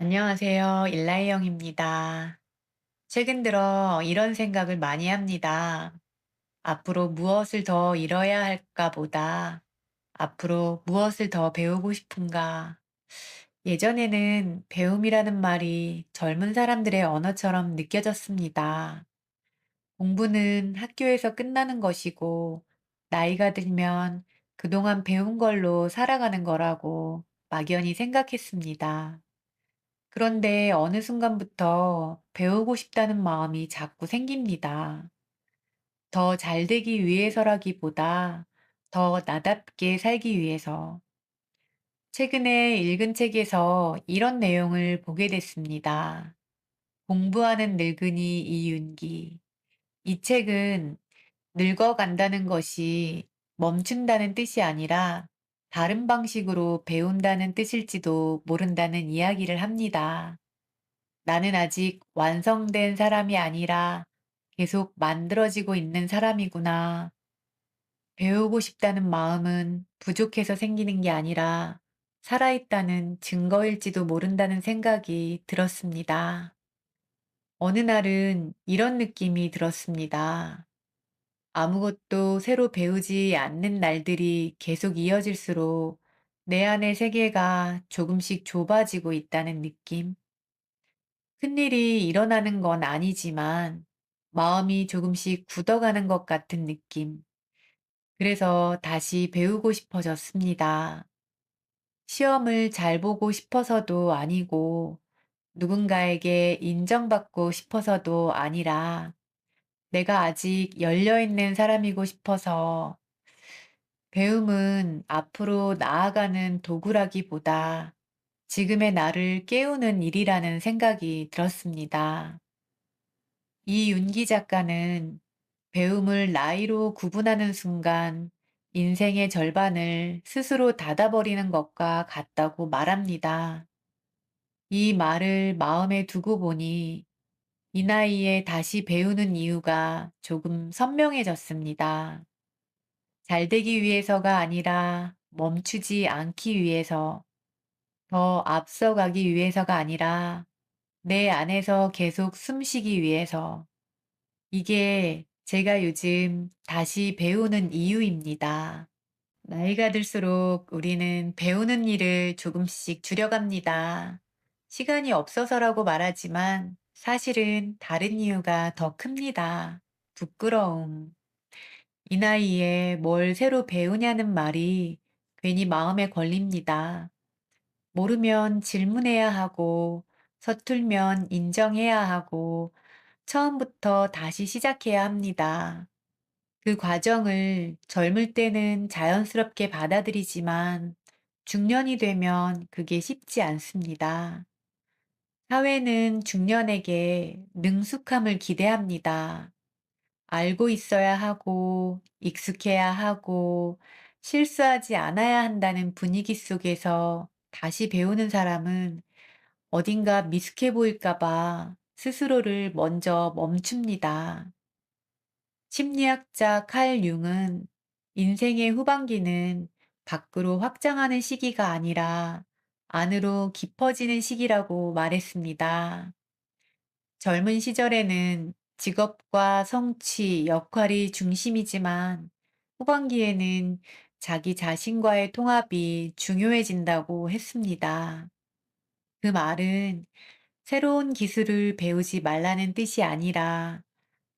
안녕하세요. 일라이영입니다. 최근 들어 이런 생각을 많이 합니다. 앞으로 무엇을 더 잃어야 할까 보다 앞으로 무엇을 더 배우고 싶은가. 예전에는 배움이라는 말이 젊은 사람들의 언어처럼 느껴졌습니다. 공부는 학교에서 끝나는 것이고 나이가 들면 그동안 배운 걸로 살아가는 거라고 막연히 생각했습니다. 그런데 어느 순간부터 배우고 싶다는 마음이 자꾸 생깁니다. 더 잘 되기 위해서라기보다 더 나답게 살기 위해서. 최근에 읽은 책에서 이런 내용을 보게 됐습니다. 공부하는 늙은이 이윤기. 이 책은 늙어간다는 것이 멈춘다는 뜻이 아니라 다른 방식으로 배운다는 뜻일지도 모른다는 이야기를 합니다. 나는 아직 완성된 사람이 아니라 계속 만들어지고 있는 사람이구나. 배우고 싶다는 마음은 부족해서 생기는 게 아니라 살아있다는 증거일지도 모른다는 생각이 들었습니다. 어느 날은 이런 느낌이 들었습니다. 아무것도 새로 배우지 않는 날들이 계속 이어질수록 내 안의 세계가 조금씩 좁아지고 있다는 느낌. 큰일이 일어나는 건 아니지만 마음이 조금씩 굳어가는 것 같은 느낌. 그래서 다시 배우고 싶어졌습니다. 시험을 잘 보고 싶어서도 아니고 누군가에게 인정받고 싶어서도 아니라 내가 아직 열려있는 사람이고 싶어서. 배움은 앞으로 나아가는 도구라기보다 지금의 나를 깨우는 일이라는 생각이 들었습니다. 이윤기 작가는 배움을 나이로 구분하는 순간 인생의 절반을 스스로 닫아버리는 것과 같다고 말합니다. 이 말을 마음에 두고 보니 이 나이에 다시 배우는 이유가 조금 선명해졌습니다. 잘 되기 위해서가 아니라 멈추지 않기 위해서, 더 앞서가기 위해서가 아니라 내 안에서 계속 숨쉬기 위해서. 이게 제가 요즘 다시 배우는 이유입니다. 나이가 들수록 우리는 배우는 일을 조금씩 줄여갑니다. 시간이 없어서라고 말하지만 사실은 다른 이유가 더 큽니다. 부끄러움. 이 나이에 뭘 새로 배우냐는 말이 괜히 마음에 걸립니다. 모르면 질문해야 하고, 서툴면 인정해야 하고, 처음부터 다시 시작해야 합니다. 그 과정을 젊을 때는 자연스럽게 받아들이지만 중년이 되면 그게 쉽지 않습니다. 사회는 중년에게 능숙함을 기대합니다. 알고 있어야 하고, 익숙해야 하고, 실수하지 않아야 한다는 분위기 속에서 다시 배우는 사람은 어딘가 미숙해 보일까봐 스스로를 먼저 멈춥니다. 심리학자 칼 융은 인생의 후반기는 밖으로 확장하는 시기가 아니라 안으로 깊어지는 시기라고 말했습니다. 젊은 시절에는 직업과 성취, 역할이 중심이지만 후반기에는 자기 자신과의 통합이 중요해진다고 했습니다. 그 말은 새로운 기술을 배우지 말라는 뜻이 아니라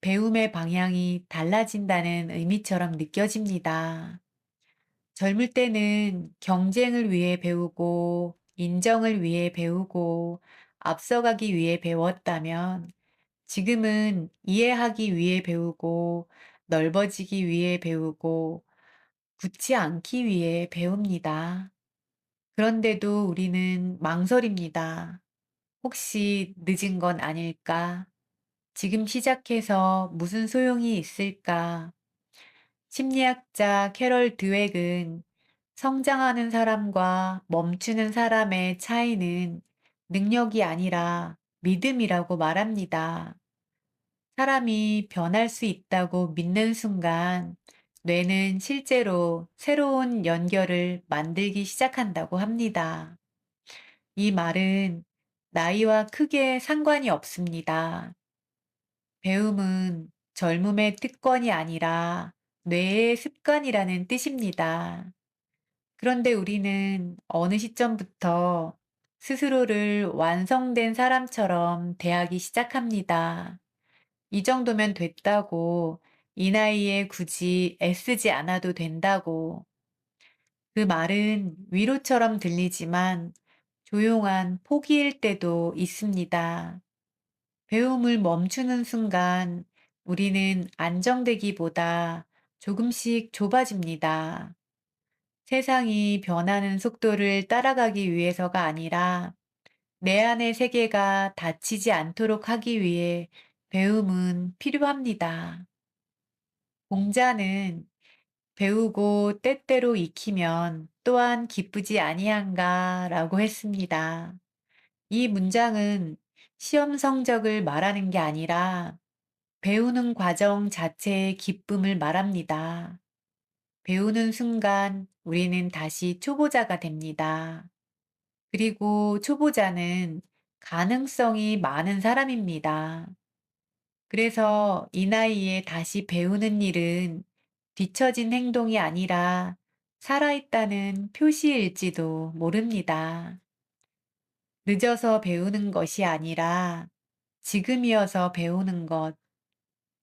배움의 방향이 달라진다는 의미처럼 느껴집니다. 젊을 때는 경쟁을 위해 배우고, 인정을 위해 배우고, 앞서가기 위해 배웠다면 지금은 이해하기 위해 배우고, 넓어지기 위해 배우고, 굳지 않기 위해 배웁니다. 그런데도 우리는 망설입니다. 혹시 늦은 건 아닐까? 지금 시작해서 무슨 소용이 있을까? 심리학자 캐럴 드웩은 성장하는 사람과 멈추는 사람의 차이는 능력이 아니라 믿음이라고 말합니다. 사람이 변할 수 있다고 믿는 순간 뇌는 실제로 새로운 연결을 만들기 시작한다고 합니다. 이 말은 나이와 크게 상관이 없습니다. 배움은 젊음의 특권이 아니라 뇌의 습관이라는 뜻입니다. 그런데 우리는 어느 시점부터 스스로를 완성된 사람처럼 대하기 시작합니다. 이 정도면 됐다고, 이 나이에 굳이 애쓰지 않아도 된다고. 그 말은 위로처럼 들리지만 조용한 포기일 때도 있습니다. 배움을 멈추는 순간 우리는 안정되기보다 조금씩 좁아집니다. 세상이 변하는 속도를 따라가기 위해서가 아니라 내 안의 세계가 닫히지 않도록 하기 위해 배움은 필요합니다. 공자는 배우고 때때로 익히면 또한 기쁘지 아니한가 라고 했습니다. 이 문장은 시험 성적을 말하는 게 아니라 배우는 과정 자체의 기쁨을 말합니다. 배우는 순간 우리는 다시 초보자가 됩니다. 그리고 초보자는 가능성이 많은 사람입니다. 그래서 이 나이에 다시 배우는 일은 뒤처진 행동이 아니라 살아있다는 표시일지도 모릅니다. 늦어서 배우는 것이 아니라 지금이어서 배우는 것,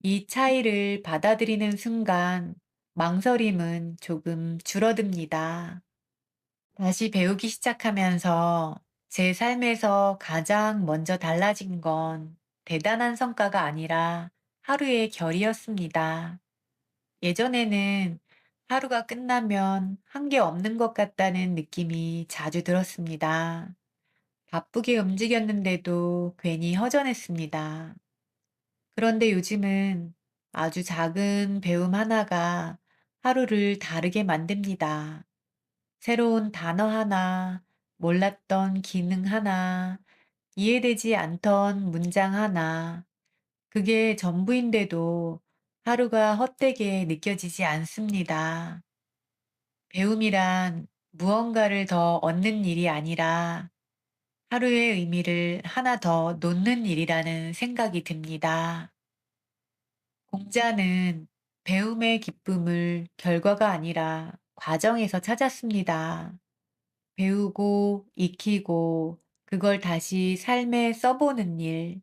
이 차이를 받아들이는 순간 망설임은 조금 줄어듭니다. 다시 배우기 시작하면서 제 삶에서 가장 먼저 달라진 건 대단한 성과가 아니라 하루의 결이었습니다. 예전에는 하루가 끝나면 한 게 없는 것 같다는 느낌이 자주 들었습니다. 바쁘게 움직였는데도 괜히 허전했습니다. 그런데 요즘은 아주 작은 배움 하나가 하루를 다르게 만듭니다. 새로운 단어 하나, 몰랐던 기능 하나, 이해되지 않던 문장 하나, 그게 전부인데도 하루가 헛되게 느껴지지 않습니다. 배움이란 무언가를 더 얻는 일이 아니라 하루의 의미를 하나 더 놓는 일이라는 생각이 듭니다. 공자는 배움의 기쁨을 결과가 아니라 과정에서 찾았습니다. 배우고 익히고 그걸 다시 삶에 써보는 일,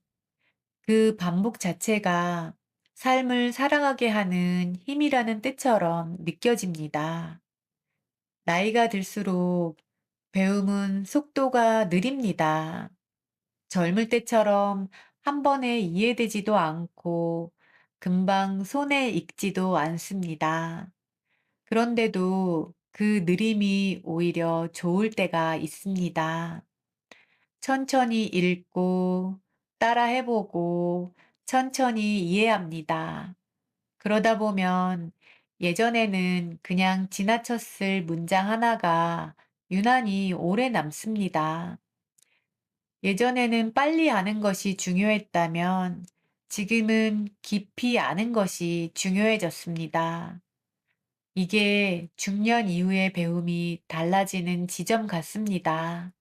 그 반복 자체가 삶을 살아가게 하는 힘이라는 뜻처럼 느껴집니다. 나이가 들수록 배움은 속도가 느립니다. 젊을 때처럼 한 번에 이해되지도 않고 금방 손에 익지도 않습니다. 그런데도 그 느림이 오히려 좋을 때가 있습니다. 천천히 읽고 따라 해보고 천천히 이해합니다. 그러다 보면 예전에는 그냥 지나쳤을 문장 하나가 유난히 오래 남습니다. 예전에는 빨리 아는 것이 중요했다면 지금은 깊이 아는 것이 중요해졌습니다. 이게 중년 이후의 배움이 달라지는 지점 같습니다.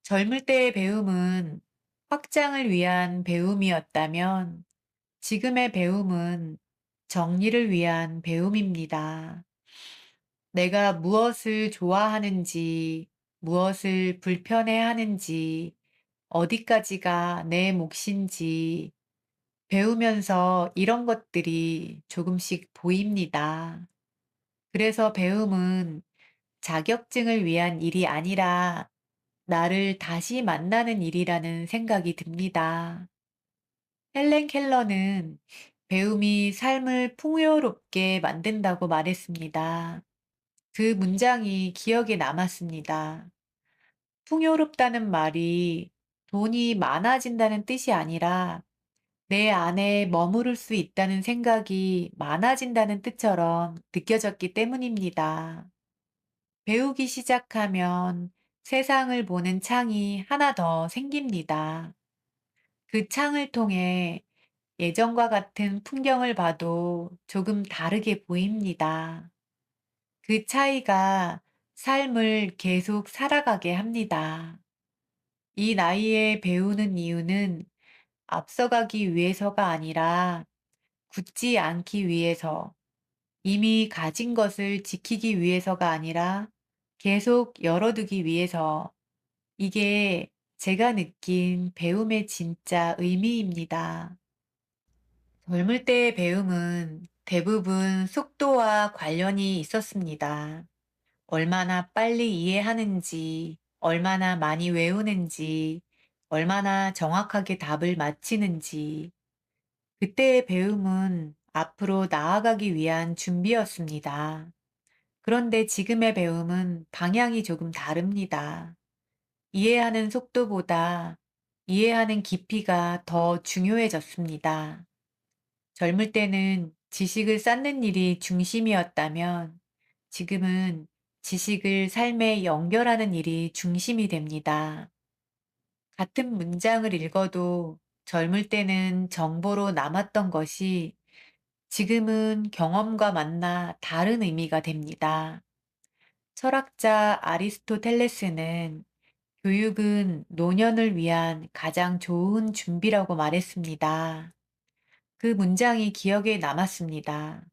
젊을 때의 배움은 확장을 위한 배움이었다면 지금의 배움은 정리를 위한 배움입니다. 내가 무엇을 좋아하는지, 무엇을 불편해하는지, 어디까지가 내 몫인지 배우면서 이런 것들이 조금씩 보입니다. 그래서 배움은 자격증을 위한 일이 아니라 나를 다시 만나는 일이라는 생각이 듭니다. 헬렌 켈러는 배움이 삶을 풍요롭게 만든다고 말했습니다. 그 문장이 기억에 남았습니다. 풍요롭다는 말이 돈이 많아진다는 뜻이 아니라 내 안에 머무를 수 있다는 생각이 많아진다는 뜻처럼 느껴졌기 때문입니다. 배우기 시작하면 세상을 보는 창이 하나 더 생깁니다. 그 창을 통해 예전과 같은 풍경을 봐도 조금 다르게 보입니다. 그 차이가 삶을 계속 살아가게 합니다. 이 나이에 배우는 이유는 앞서가기 위해서가 아니라 굳지 않기 위해서, 이미 가진 것을 지키기 위해서가 아니라 계속 열어두기 위해서, 이게 제가 느낀 배움의 진짜 의미입니다. 젊을 때의 배움은 대부분 속도와 관련이 있었습니다. 얼마나 빨리 이해하는지, 얼마나 많이 외우는지, 얼마나 정확하게 답을 맞히는지, 그때의 배움은 앞으로 나아가기 위한 준비였습니다. 그런데 지금의 배움은 방향이 조금 다릅니다. 이해하는 속도보다 이해하는 깊이가 더 중요해졌습니다. 젊을 때는 지식을 쌓는 일이 중심이었다면 지금은 지식을 삶에 연결하는 일이 중심이 됩니다. 같은 문장을 읽어도 젊을 때는 정보로 남았던 것이 지금은 경험과 만나 다른 의미가 됩니다. 철학자 아리스토텔레스는 교육은 노년을 위한 가장 좋은 준비라고 말했습니다. 그 문장이 기억에 남았습니다.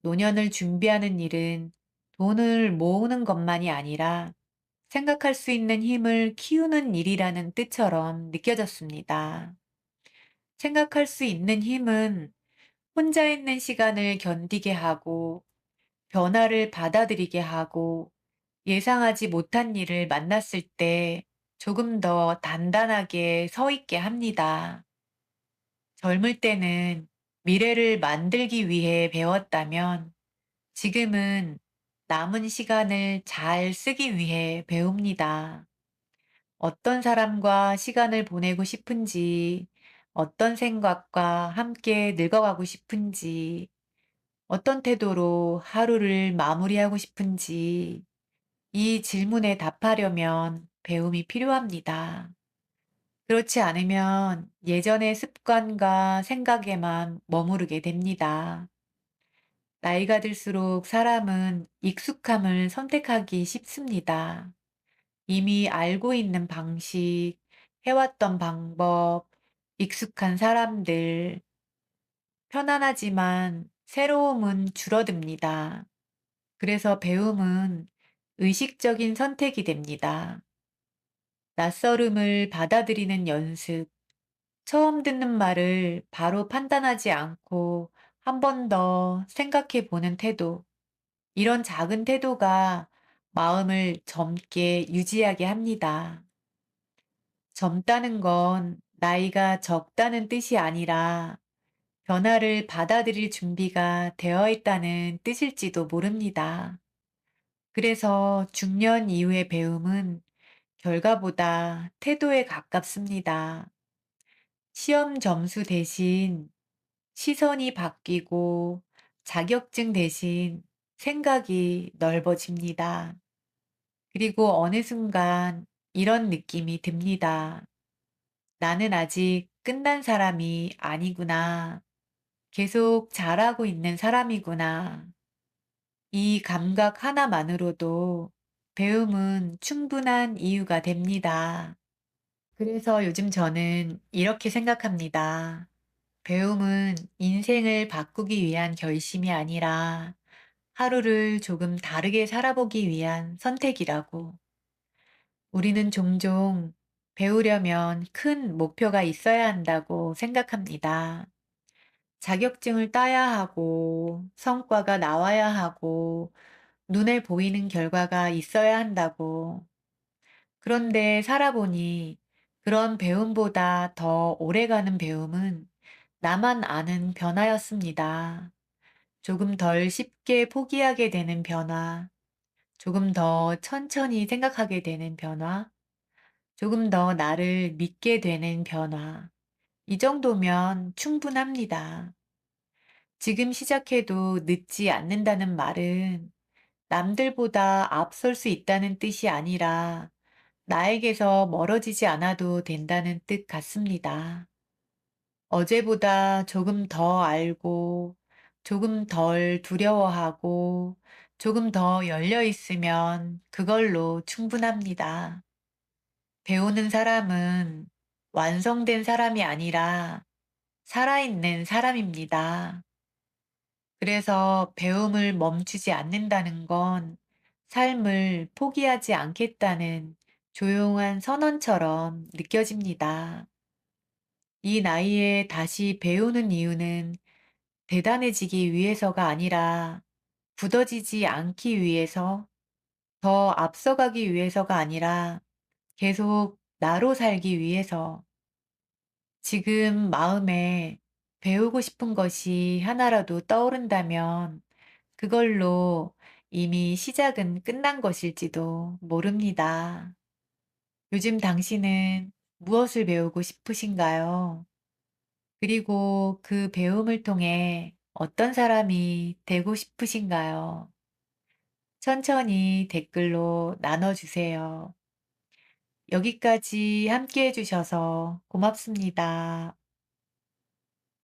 노년을 준비하는 일은 돈을 모으는 것만이 아니라 생각할 수 있는 힘을 키우는 일이라는 뜻처럼 느껴졌습니다. 생각할 수 있는 힘은 혼자 있는 시간을 견디게 하고 변화를 받아들이게 하고 예상하지 못한 일을 만났을 때 조금 더 단단하게 서 있게 합니다. 젊을 때는 미래를 만들기 위해 배웠다면 지금은 남은 시간을 잘 쓰기 위해 배웁니다. 어떤 사람과 시간을 보내고 싶은지, 어떤 생각과 함께 늙어가고 싶은지, 어떤 태도로 하루를 마무리하고 싶은지, 이 질문에 답하려면 배움이 필요합니다. 그렇지 않으면 예전의 습관과 생각에만 머무르게 됩니다. 나이가 들수록 사람은 익숙함을 선택하기 쉽습니다. 이미 알고 있는 방식, 해왔던 방법, 익숙한 사람들, 편안하지만 새로움은 줄어듭니다. 그래서 배움은 의식적인 선택이 됩니다. 낯설음을 받아들이는 연습, 처음 듣는 말을 바로 판단하지 않고 한 번 더 생각해 보는 태도, 이런 작은 태도가 마음을 젊게 유지하게 합니다. 젊다는 건 나이가 적다는 뜻이 아니라 변화를 받아들일 준비가 되어 있다는 뜻일지도 모릅니다. 그래서 중년 이후의 배움은 결과보다 태도에 가깝습니다. 시험 점수 대신 시선이 바뀌고 자격증 대신 생각이 넓어집니다. 그리고 어느 순간 이런 느낌이 듭니다. 나는 아직 끝난 사람이 아니구나. 계속 자라고 있는 사람이구나. 이 감각 하나만으로도 배움은 충분한 이유가 됩니다. 그래서 요즘 저는 이렇게 생각합니다. 배움은 인생을 바꾸기 위한 결심이 아니라 하루를 조금 다르게 살아보기 위한 선택이라고. 우리는 종종 배우려면 큰 목표가 있어야 한다고 생각합니다. 자격증을 따야 하고, 성과가 나와야 하고, 눈에 보이는 결과가 있어야 한다고. 그런데 살아보니 그런 배움보다 더 오래가는 배움은 나만 아는 변화였습니다. 조금 덜 쉽게 포기하게 되는 변화, 조금 더 천천히 생각하게 되는 변화, 조금 더 나를 믿게 되는 변화. 이 정도면 충분합니다. 지금 시작해도 늦지 않는다는 말은 남들보다 앞설 수 있다는 뜻이 아니라 나에게서 멀어지지 않아도 된다는 뜻 같습니다. 어제보다 조금 더 알고, 조금 덜 두려워하고, 조금 더 열려 있으면 그걸로 충분합니다. 배우는 사람은 완성된 사람이 아니라 살아있는 사람입니다. 그래서 배움을 멈추지 않는다는 건 삶을 포기하지 않겠다는 조용한 선언처럼 느껴집니다. 이 나이에 다시 배우는 이유는 대단해지기 위해서가 아니라 굳어지지 않기 위해서, 더 앞서가기 위해서가 아니라 계속 나로 살기 위해서, 지금 마음에 배우고 싶은 것이 하나라도 떠오른다면 그걸로 이미 시작은 끝난 것일지도 모릅니다. 요즘 당신은 무엇을 배우고 싶으신가요? 그리고 그 배움을 통해 어떤 사람이 되고 싶으신가요? 천천히 댓글로 나눠주세요. 여기까지 함께 해주셔서 고맙습니다.